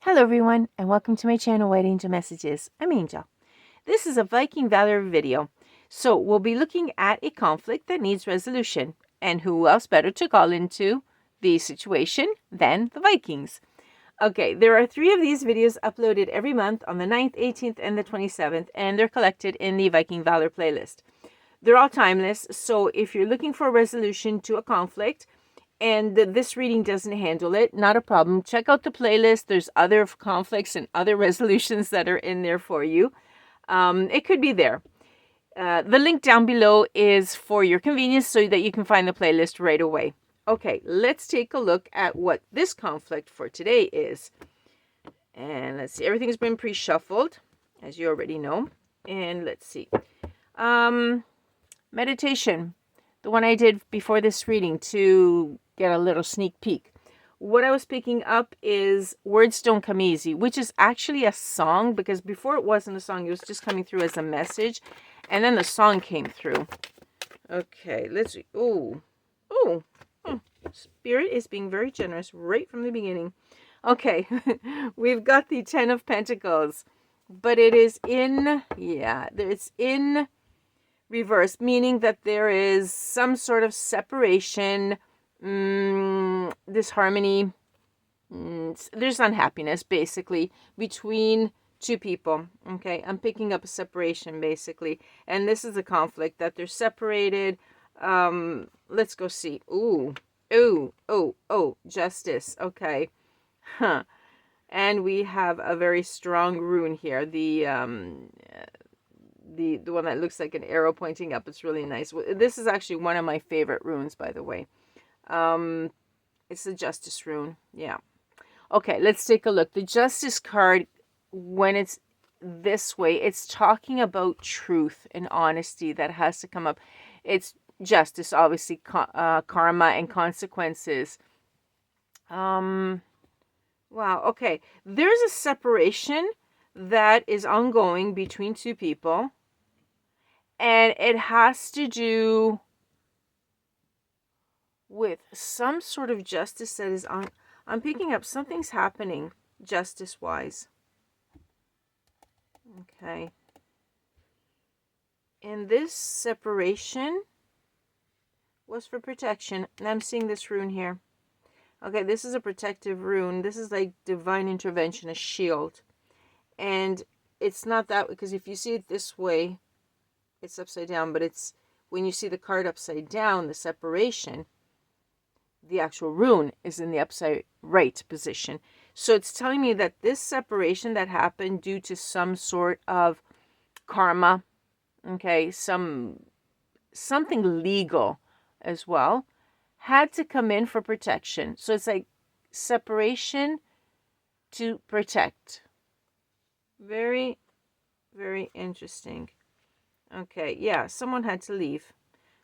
Hello everyone, and welcome to my channel, White Angel Messages. I'm Angel. This is a Viking Valor video. So we'll be looking at a conflict that needs resolution. And who else better to call into the situation than the Vikings? Okay, there are 3 of these videos uploaded every month on the 9th, 18th, and the 27th, and they're collected in the Viking Valor playlist. They're all timeless, so if you're looking for a resolution to a conflict, and this reading doesn't handle it, not a problem. Check out the playlist. There's other conflicts and other resolutions that are in there for you. It could be there. The link down below is for your convenience so that you can find the playlist right away. Okay, let's take a look at what this conflict for today is. And let's see, everything's been pre-shuffled, as you already know. And let's see. Meditation, the one I did before this reading to get a little sneak peek. What I was picking up is Words Don't Come Easy, which is actually a song, because before it wasn't a song, it was just coming through as a message, and then the song came through. Okay, let's see. Oh, Spirit is being very generous right from the beginning. Okay, we've got the 10 of Pentacles, but it is in, it's in reverse, meaning that there is some sort of separation, disharmony, there's unhappiness basically between two people. Okay, I'm picking up a separation basically, and this is a conflict that they're separated. Let's go see. Justice. Okay, and we have a very strong rune here, the one that looks like an arrow pointing up. It's really nice. This is actually one of my favorite runes, by the way. It's the Justice rune. Yeah. Okay, let's take a look. The Justice card, when it's this way, it's talking about truth and honesty that has to come up. It's justice, obviously, karma and consequences. Wow, okay. There's a separation that is ongoing between two people, and it has to do with some sort of justice that is on. I'm picking up something's happening justice-wise. Okay. And this separation was for protection. And I'm seeing this rune here. Okay, this is a protective rune. This is like divine intervention, a shield. And it's not that, because if you see it this way, it's upside down, but it's when you see the card upside down, the separation, the actual rune is in the upside right position. So it's telling me that this separation that happened due to some sort of karma, okay, something legal as well, had to come in for protection. So it's like separation to protect. Very, very interesting. Okay, yeah, someone had to leave.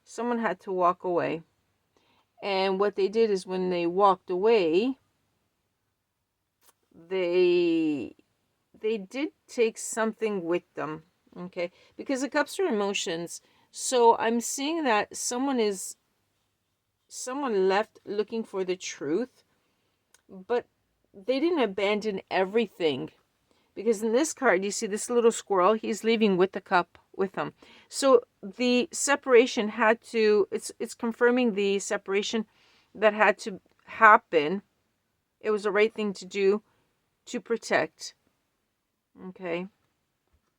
Someone had to walk away. And what they did is when they walked away, they did take something with them, okay? Because the cups are emotions. So I'm seeing that someone left looking for the truth, but they didn't abandon everything. Because in this card, you see this little squirrel, he's leaving with the cup with him. So the separation had to, it's confirming the separation that had to happen. It was the right thing to do to protect. Okay.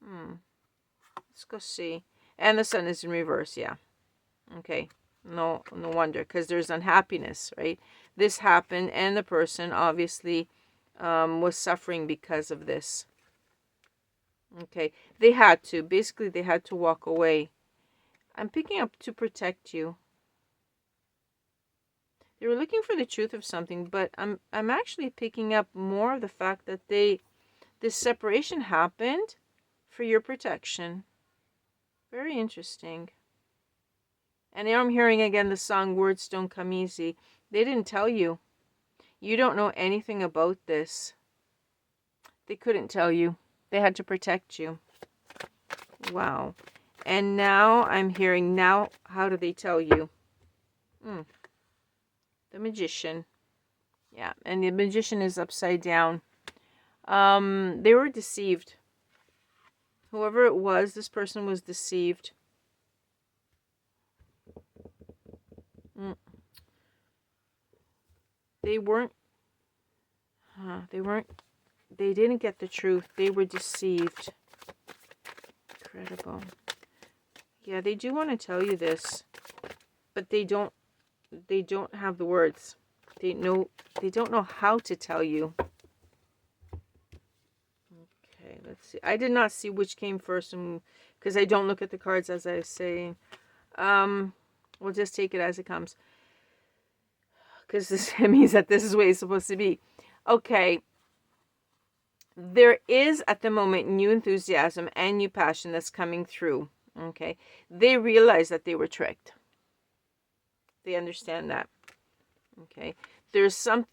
Let's go see. And the sun is in reverse, yeah. Okay. No wonder, because there's unhappiness, right? This happened, and the person obviously was suffering because of this. Okay, they had to. Basically, they had to walk away. I'm picking up to protect you. They were looking for the truth of something, but I'm actually picking up more of the fact that this separation happened for your protection. Very interesting. And now I'm hearing again the song Words Don't Come Easy. They didn't tell you. You don't know anything about this. They couldn't tell you. They had to protect you. Wow. And now I'm hearing, now how do they tell you? The Magician. Yeah, and the Magician is upside down. They were deceived. Whoever it was, this person was deceived. They weren't, they didn't get the truth. They were deceived. Incredible. Yeah, they do want to tell you this, but they don't have the words. They don't know how to tell you. Okay, let's see. I did not see which came first, and because I don't look at the cards as I was saying. We'll just take it as it comes, because this means that this is what it's supposed to be. Okay. There is at the moment new enthusiasm and new passion that's coming through. Okay. They realize that they were tricked. They understand that. Okay. There's some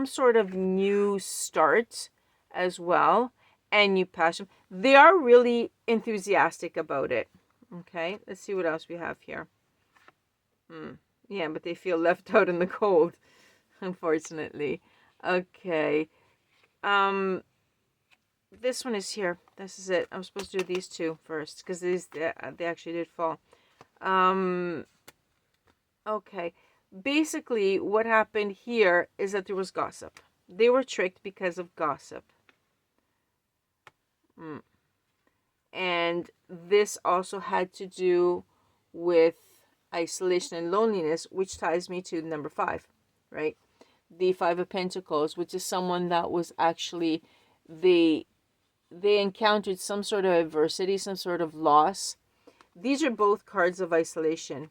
sort of new start as well, and new passion. They are really enthusiastic about it. Okay. Let's see what else we have here. Yeah, but they feel left out in the cold, unfortunately. Okay. This one is here. This is it. I'm supposed to do these two first, because they actually did fall. Okay. Basically, what happened here is that there was gossip. They were tricked because of gossip. And this also had to do with isolation and loneliness, which ties me to number 5, right? The 5 of Pentacles, which is someone that was actually, they encountered some sort of adversity, some sort of loss. These are both cards of isolation.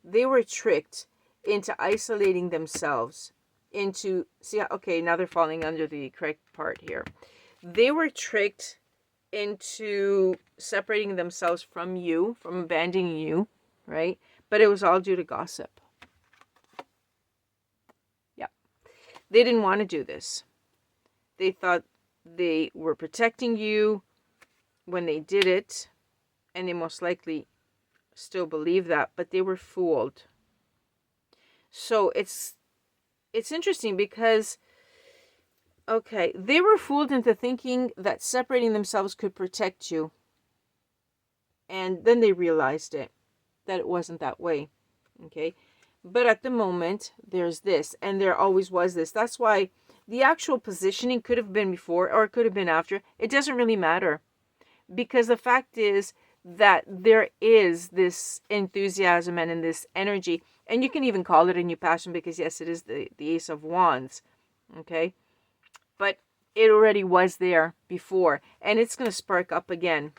They were tricked into isolating themselves, into, see, okay, now they're falling under the correct part here. They were tricked into separating themselves from you, from abandoning you, right? But it was all due to gossip. Yeah. They didn't want to do this. They thought they were protecting you when they did it, and they most likely still believe that, but they were fooled. So it's interesting because, okay, they were fooled into thinking that separating themselves could protect you. And then they realized that it wasn't that way. Okay. But at the moment, there's this, and there always was this. That's why the actual positioning could have been before, or it could have been after. It doesn't really matter. Because the fact is that there is this enthusiasm and in this energy. And you can even call it a new passion, because yes, it is the Ace of Wands. Okay. But it already was there before, and it's going to spark up again.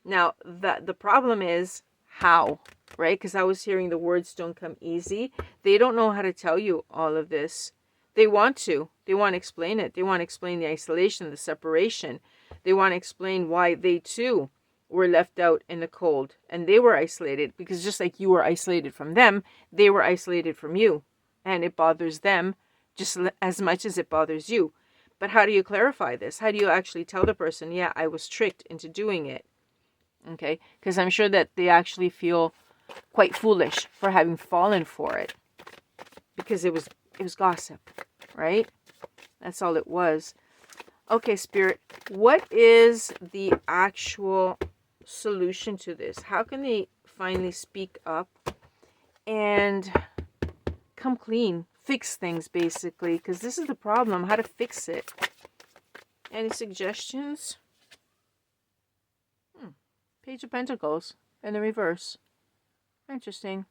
Now, the problem is how, right? Because I was hearing the words don't come easy. They don't know how to tell you all of this. They want to. They want to explain it. They want to explain the isolation, the separation. They want to explain why they too were left out in the cold. And they were isolated, because just like you were isolated from them, they were isolated from you. And it bothers them just as much as it bothers you. But how do you clarify this? How do you actually tell the person, yeah, I was tricked into doing it? Okay, because I'm sure that they actually feel quite foolish for having fallen for it, because it was gossip, right? That's all it was. Okay, Spirit, what is the actual solution to this? How can they finally speak up and come clean, fix things, basically? Because this is the problem, how to fix it. Any suggestions? Page of Pentacles in the reverse. Interesting.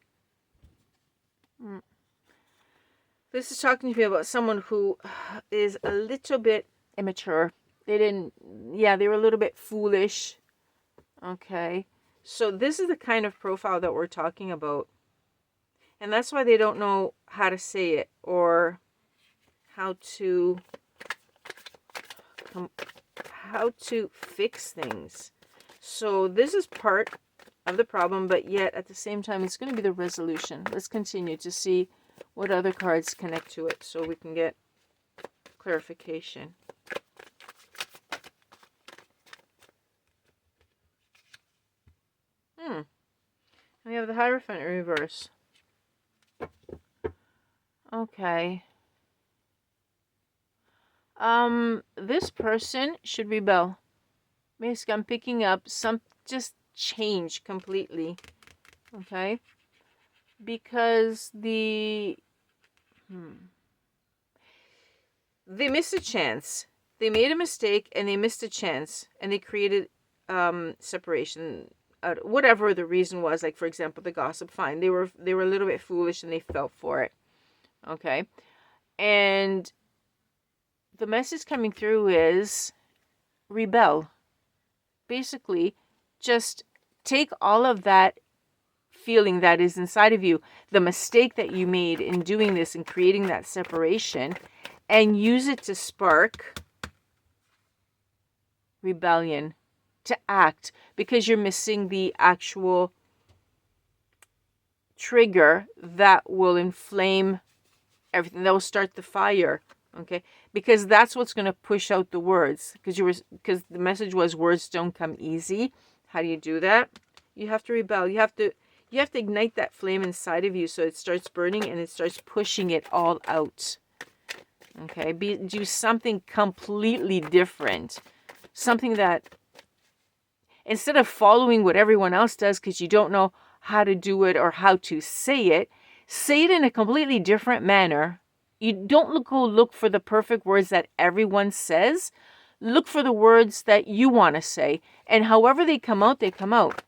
This is talking to me about someone who is a little bit immature. They were a little bit foolish. Okay. So this is the kind of profile that we're talking about. And that's why they don't know how to say it, or how to fix things. So this is part of the problem, but yet at the same time, it's going to be the resolution. Let's continue to see what other cards connect to it so we can get clarification. We have the Hierophant in reverse. Okay. This person should rebel. Basically, I'm picking up some, just change completely. Okay? Because they missed a chance. They made a mistake and they missed a chance, and they created separation. Whatever the reason was, like for example, the gossip. Fine, they were a little bit foolish and they fell for it. Okay, and the message coming through is rebel. Basically, just take all of that feeling that is inside of you, the mistake that you made in doing this and creating that separation, and use it to spark rebellion, to act, because you're missing the actual trigger that will inflame everything, that will start the fire. Okay, because that's what's going to push out the words, because the message was words don't come easy. How do you do that? You have to rebel. You have to ignite that flame inside of you so it starts burning and it starts pushing it all out. Okay, do something completely different. Something that, instead of following what everyone else does because you don't know how to do it or how to say it in a completely different manner. You don't go look for the perfect words that everyone says. Look for the words that you want to say. And however they come out, they come out.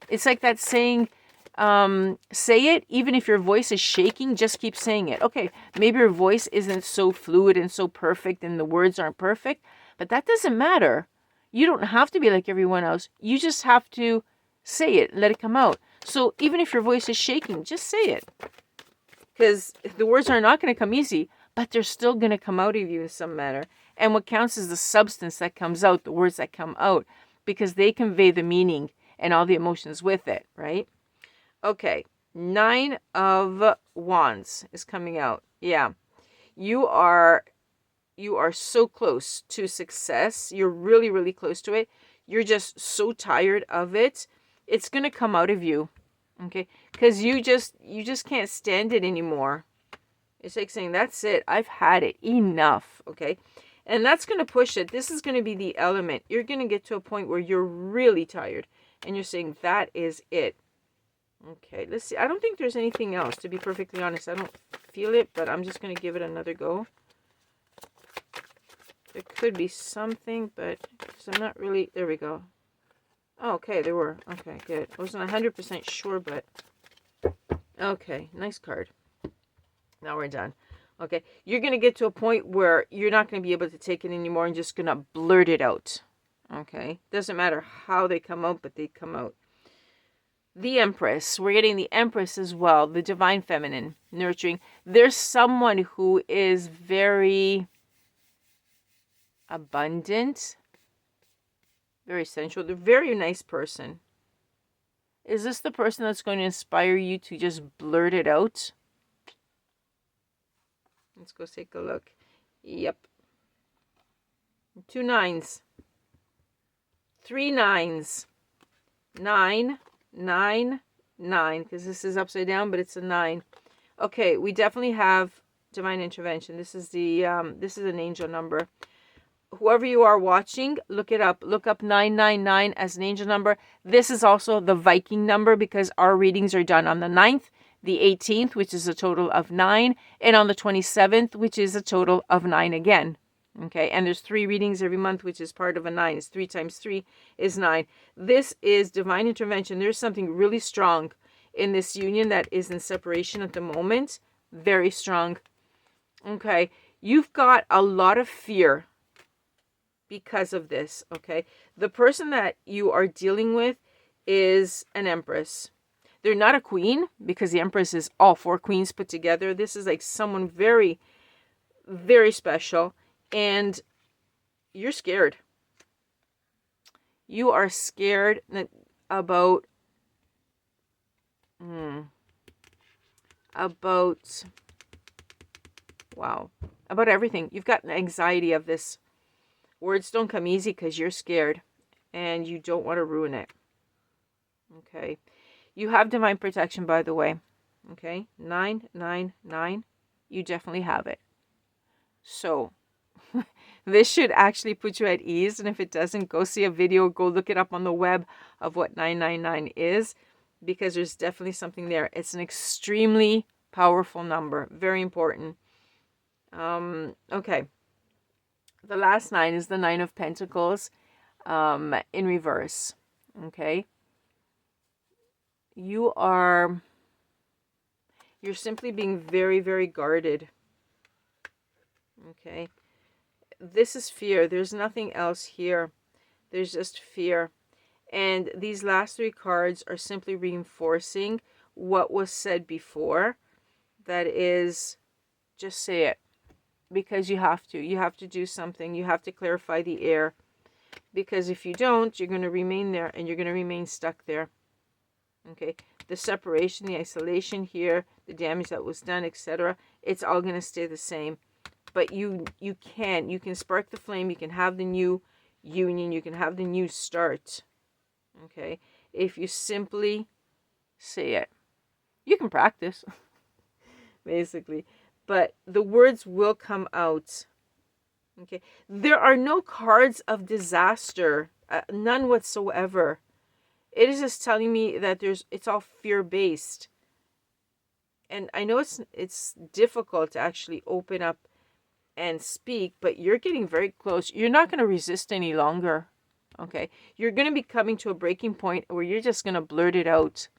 It's like that saying, say it, even if your voice is shaking, just keep saying it. Okay, maybe your voice isn't so fluid and so perfect and the words aren't perfect, but that doesn't matter. You don't have to be like everyone else. You just have to say it, let it come out. So even if your voice is shaking, just say it. Because the words are not going to come easy, but they're still going to come out of you in some manner. And what counts is the substance that comes out, the words that come out, because they convey the meaning and all the emotions with it, right? Okay, 9 of Wands is coming out. Yeah, you are so close to success. You're really, really close to it. You're just so tired of it. It's going to come out of you. Okay, because you just can't stand it anymore. It's like saying, that's it, I've had it, enough. Okay, and that's going to push it. This is going to be the element. You're going to get to a point where you're really tired and you're saying, that is it. Okay, let's see. I don't think there's anything else, to be perfectly honest. I don't feel it, but I'm just going to give it another go. There could be something, but I'm not really. There we go. Oh, okay, there were. Okay, good. I wasn't 100% sure, but okay, nice card. Now we're done. Okay, you're going to get to a point where you're not going to be able to take it anymore and just going to blurt it out. Okay, doesn't matter how they come out, but they come out. The Empress. We're getting the Empress as well. The Divine Feminine. Nurturing. There's someone who is very abundant. Very sensual. They're a very nice person. Is this the person that's going to inspire you to just blurt it out? Let's go take a look. Yep. 2 9s. 3 9s. 9, 9, 9. Because this is upside down, but it's a 9. Okay, we definitely have divine intervention. This is an angel number. Whoever you are watching, look it up. Look up 999 as an angel number. This is also the Viking number because our readings are done on the 9th, the 18th, which is a total of 9, and on the 27th, which is a total of 9 again. Okay, and there's 3 readings every month, which is part of a 9. It's 3 times 3 is 9. This is divine intervention. There's something really strong in this union that is in separation at the moment. Very strong. Okay, you've got a lot of fear because of this. Okay, the person that you are dealing with is an Empress. They're not a queen because the Empress is all 4 queens put together. This is like someone very, very special, and you're scared. You are scared about about everything. You've got an anxiety of this. Words don't come easy because you're scared and you don't want to ruin it. Okay. You have divine protection, by the way. Okay. 9, 9, 9. You definitely have it. So This should actually put you at ease. And if it doesn't, go see a video, go look it up on the web of what 999 is, because there's definitely something there. It's an extremely powerful number. Very important. Okay. The last 9 is the 9 of Pentacles in reverse. Okay. You're simply being very, very guarded. Okay. This is fear. There's nothing else here. There's just fear. And these last 3 cards are simply reinforcing what was said before. That is, just say it. Because you have to. You have to do something. You have to clarify the air. Because if you don't, you're going to remain there and you're going to remain stuck there. Okay. The separation, the isolation here, the damage that was done, etc. It's all going to stay the same. But you can spark the flame. You can have the new union. You can have the new start. Okay. If you simply say it. You can practice. Basically. But the words will come out. Okay. There are no cards of disaster. None whatsoever. It is just telling me that it's all fear-based. And I know it's difficult to actually open up and speak, but you're getting very close. You're not going to resist any longer. Okay. You're going to be coming to a breaking point where you're just going to blurt it out.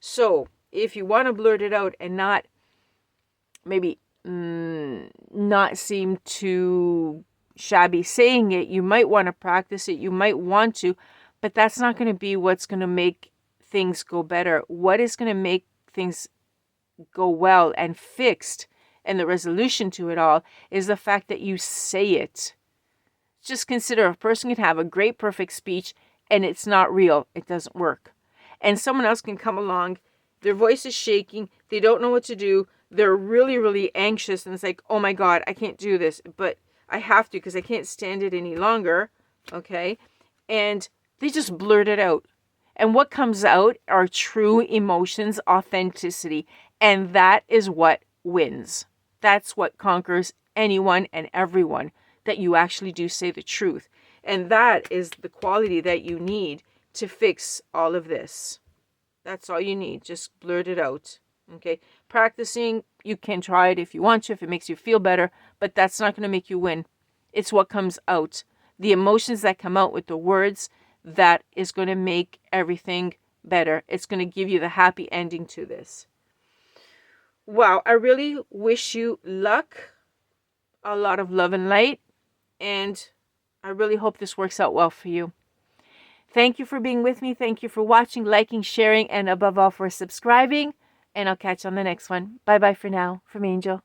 So if you want to blurt it out and not maybe not seem too shabby saying it, you might want to practice it. You might want to, but that's not going to be what's going to make things go better. What is going to make things go well and fixed, and the resolution to it all, is the fact that you say it. Just consider, a person can have a great, perfect speech and it's not real. It doesn't work. And someone else can come along, their voice is shaking, they don't know what to do, they're really, really anxious, and it's like, oh my God, I can't do this, but I have to because I can't stand it any longer. Okay. And they just blurt it out. And what comes out are true emotions, authenticity. And that is what wins. That's what conquers anyone and everyone, that you actually do say the truth. And that is the quality that you need to fix all of this. That's all you need. Just blurt it out. Okay. Practicing, you can try it if you want to, if it makes you feel better, but that's not going to make you win. It's what comes out. The emotions that come out with the words, that is going to make everything better. It's going to give you the happy ending to this. Wow, I really wish you luck, a lot of love and light, and I really hope this works out well for you. Thank you for being with me. Thank you for watching, liking, sharing, and above all for subscribing, and I'll catch you on the next one. Bye-bye for now. From Angel.